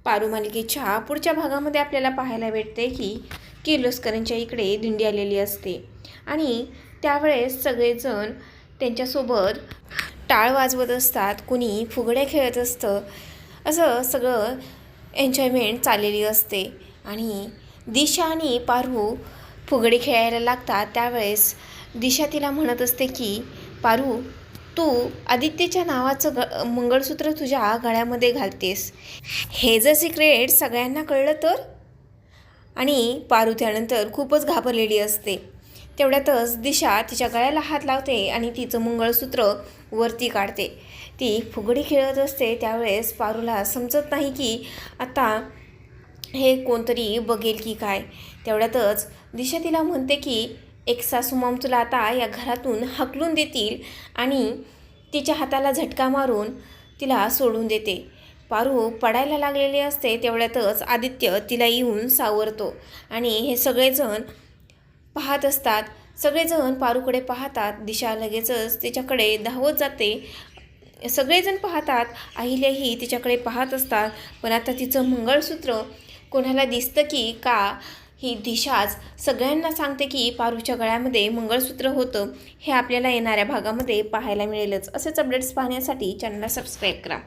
पारू मालिकेच्या पुढच्या भागामध्ये आपल्याला पाहायला भेटते की किर्लोस्करांच्या इकडे दिंडी आलेली असते आणि त्यावेळेस सगळेजण त्यांच्यासोबत टाळ वाजवत असतात, कुणी फुगड्या खेळत असतं, असं सगळं एन्जॉयमेंट चाललेली असते. आणि दिशा आणि पारू फुगडी खेळायला लागतात. त्यावेळेस दिशा तिला म्हणत असते की पारू, तू आदित्यच्या नावाचं मंगळसूत्र तुझ्या गळ्यामध्ये घालतेस, हे जर सिक्रेट सगळ्यांना कळलं तर. आणि पारू त्यानंतर खूपच घाबरलेली असते. तेवढ्यातच दिशा तिच्या गळ्याला हात लावते आणि तिचं मंगळसूत्र वरती काढते. ती फुगडी खेळत असते. त्यावेळेस पारूला समजत नाही की आता हे कोणतरी बघेल की काय. तेवढ्यातच दिशा तिला म्हणते की एक सासूमाम तुला आता या घरातून हाकलून देतील आणि तिच्या हाताला झटका मारून तिला सोडून देते. पारू पडायला लागलेली असते. तेवढ्यातच आदित्य तिला येऊन सावरतो आणि हे सगळेजण पाहत असतात. सगळेजण पारूकडे पाहतात. दिशा लगेचच तिच्याकडे धावत जाते. सगळेजण पाहतात. अहिल्याही तिच्याकडे पाहत असतात. पण आता तिचं मंगळसूत्र कोणाला दिसतं की का, ही दिशाच सगळ्यांना सांगते की पारूच्या गळ्यामध्ये मंगळसूत्र होतं. हे आपल्याला येणाऱ्या भागामध्ये पाहायला मिळेलच. असेच अपडेट्स पाहण्यासाठी चॅनलला सबस्क्राईब करा.